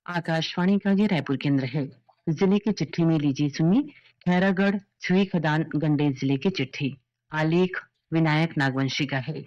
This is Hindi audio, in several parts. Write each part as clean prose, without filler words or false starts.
आकाशवाणी का ये रायपुर केंद्र है। जिले की चिट्ठी में लीजिए सुनिए खैरागढ़ छुई खदान गंडे जिले की चिट्ठी। आलेख विनायक नागवंशी का है।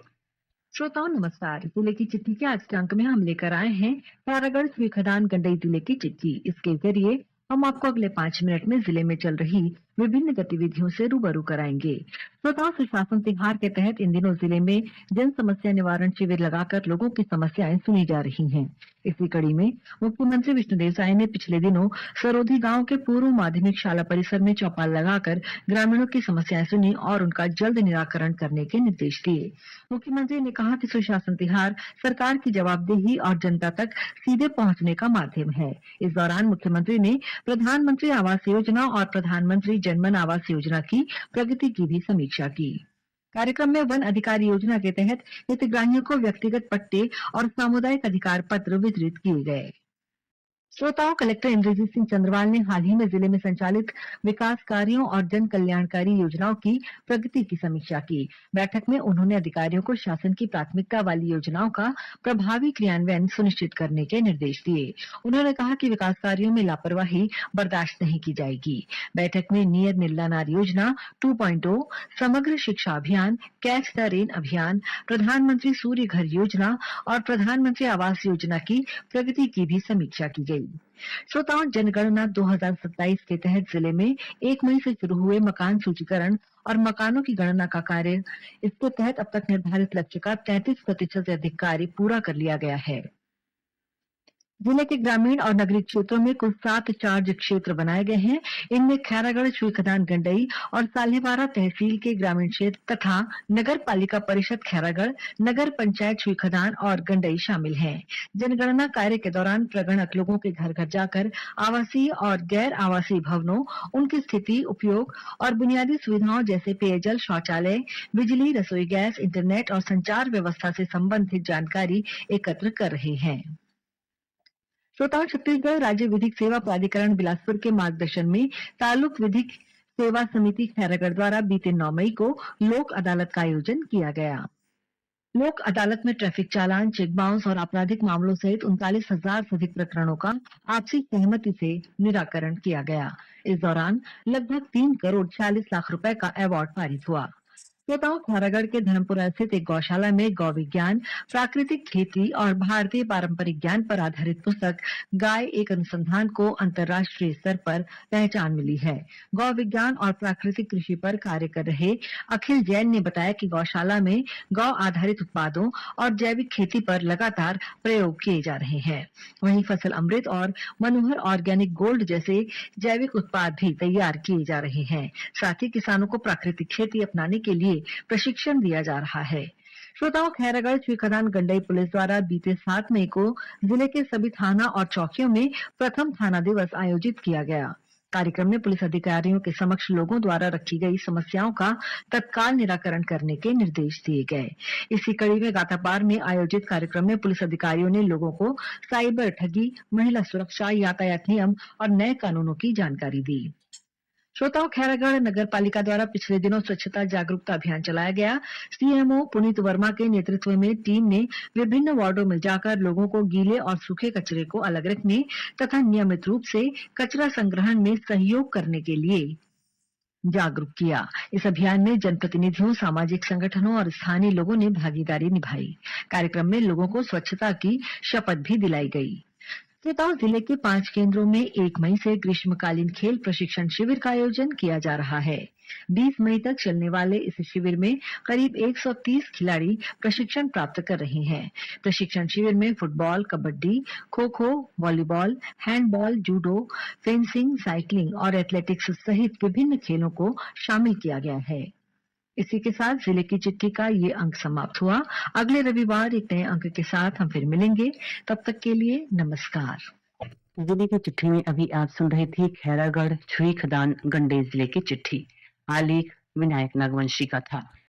श्रोताओं नमस्कार। जिले की चिट्ठी के आज के अंक में हम लेकर आए हैं खैरागढ़ खदान गंडई जिले की चिट्ठी। इसके जरिए हम आपको अगले 5 मिनट में जिले में चल रही विभिन्न गतिविधियों से रूबरू कराएंगे। श्रोताओं, सुशासन तिहार के तहत इन दिनों जिले में जन समस्या निवारण शिविर लगाकर लोगों की समस्याएं सुनी जा रही हैं। इसी कड़ी में मुख्यमंत्री विष्णुदेव साय ने पिछले दिनों सरोधी गांव के पूर्व माध्यमिक शाला परिसर में चौपाल लगाकर ग्रामीणों की समस्याएं सुनी और उनका जल्द निराकरण करने के निर्देश दिए। मुख्यमंत्री ने कहा कि सुशासन तिहार सरकार की जवाबदेही और जनता तक सीधे पहुंचने का माध्यम है। इस दौरान मुख्यमंत्री ने प्रधानमंत्री आवास योजना और प्रधानमंत्री जनमन आवास योजना की प्रगति की भी समीक्षा की। कार्यक्रम में वन अधिकारी योजना के तहत हितग्राहियों को व्यक्तिगत पट्टे और सामुदायिक अधिकार पत्र वितरित किए गए। श्रोताओं, कलेक्टर इंद्रजीत सिंह चंद्रवाल ने हाल ही में जिले में संचालित विकास कार्यों और जन कल्याणकारी योजनाओं की प्रगति की समीक्षा की। बैठक में उन्होंने अधिकारियों को शासन की प्राथमिकता वाली योजनाओं का प्रभावी क्रियान्वयन सुनिश्चित करने के निर्देश दिए। उन्होंने कहा कि विकास कार्यों में लापरवाही बर्दाश्त नहीं की जाएगी। बैठक में नियर नीला नार योजना 2.0, समग्र शिक्षा अभियान, कैच द रेन अभियान, प्रधानमंत्री सूर्य घर योजना और प्रधानमंत्री आवास योजना की प्रगति की भी समीक्षा की गई। श्रोताओं, जनगणना 2027 के तहत जिले में 1 मई से शुरू हुए मकान सूचीकरण और मकानों की गणना का कार्य, इसके तहत अब तक निर्धारित लक्ष्य का 33% से अधिक कार्य पूरा कर लिया गया है। जिले के ग्रामीण और नगरीय क्षेत्रों में कुल 7 चार्ज क्षेत्र बनाए गए हैं। इनमें खैरागढ़ छुई खदान गंडई और साल्हेवारा तहसील के ग्रामीण क्षेत्र तथा नगर पालिका परिषद खैरागढ़, नगर पंचायत छुई खदान और गंडई शामिल हैं। जनगणना कार्य के दौरान प्रगणक लोगों के घर घर जाकर आवासीय और गैर आवासीय भवनों, उनकी स्थिति, उपयोग और बुनियादी सुविधाओं जैसे पेयजल, शौचालय, बिजली, रसोई गैस, इंटरनेट और संचार व्यवस्था से संबंधित जानकारी एकत्र कर रहे हैं। श्रोताओं, छत्तीसगढ़ राज्य विधिक सेवा प्राधिकरण बिलासपुर के मार्गदर्शन में तालुक विधिक सेवा समिति खैरागढ़ द्वारा बीते 9 मई को लोक अदालत का आयोजन किया गया। लोक अदालत में ट्रैफिक चालान, चेक बाउंस और आपराधिक मामलों सहित 39,000 से अधिक प्रकरणों का आपसी सहमति से निराकरण किया गया। इस दौरान लगभग 3 करोड़ 46 लाख रुपए का अवार्ड पारित हुआ। श्रोताओं, खैरागढ़ के धर्मपुरा स्थित एक गौशाला में गौ विज्ञान, प्राकृतिक खेती और भारतीय पारंपरिक ज्ञान पर आधारित पुस्तक गाय एक अनुसंधान को अंतर्राष्ट्रीय स्तर पर पहचान मिली है। गौ विज्ञान और प्राकृतिक कृषि पर कार्य कर रहे अखिल जैन ने बताया कि गौशाला में गौ आधारित उत्पादों और जैविक खेती पर लगातार प्रयोग किए जा रहे हैं। वहीं फसल अमृत और मनोहर ऑर्गेनिक गोल्ड जैसे जैविक उत्पाद भी तैयार किए जा रहे हैं। साथ ही किसानों को प्राकृतिक खेती अपनाने के लिए प्रशिक्षण दिया जा रहा है। श्रोताओं, खैरागढ़ छुई खदान गंडई पुलिस द्वारा बीते 7 मई को जिले के सभी थाना और चौकियों में प्रथम थाना दिवस आयोजित किया गया। कार्यक्रम में पुलिस अधिकारियों के समक्ष लोगों द्वारा रखी गई समस्याओं का तत्काल निराकरण करने के निर्देश दिए गए। इसी कड़ी में गातापार में आयोजित कार्यक्रम में पुलिस अधिकारियों ने लोगों को साइबर ठगी, महिला सुरक्षा, यातायात नियम और नए कानूनों की जानकारी दी। श्रोताओं, खैरागढ़ नगर पालिका द्वारा पिछले दिनों स्वच्छता जागरूकता अभियान चलाया गया। सीएमओ पुनीत वर्मा के नेतृत्व में टीम ने विभिन्न वार्डों में जाकर लोगों को गीले और सूखे कचरे को अलग रखने तथा नियमित रूप से कचरा संग्रहण में सहयोग करने के लिए जागरूक किया। इस अभियान में जनप्रतिनिधियों, सामाजिक संगठनों और स्थानीय लोगों ने भागीदारी निभाई। कार्यक्रम में लोगों को स्वच्छता की शपथ भी दिलाई गई। श्रोताओं, जिले के 5 केंद्रों में 1 मई से ग्रीष्मकालीन खेल प्रशिक्षण शिविर का आयोजन किया जा रहा है। 20 मई तक चलने वाले इस शिविर में करीब 130 खिलाड़ी प्रशिक्षण प्राप्त कर रहे हैं। प्रशिक्षण शिविर में football, kabaddi, kho kho, volleyball, handball, judo, fencing, cycling और एथलेटिक्स सहित विभिन्न खेलों को शामिल किया गया है। इसी के साथ जिले की चिट्ठी का ये अंक समाप्त हुआ। अगले रविवार एक नए अंक के साथ हम फिर मिलेंगे। तब तक के लिए नमस्कार। जिले की चिट्ठी में अभी आप सुन रहे थे खैरागढ़ छुई खदान गंडे जिले की चिट्ठी। आलेख विनायक नागवंशी का था।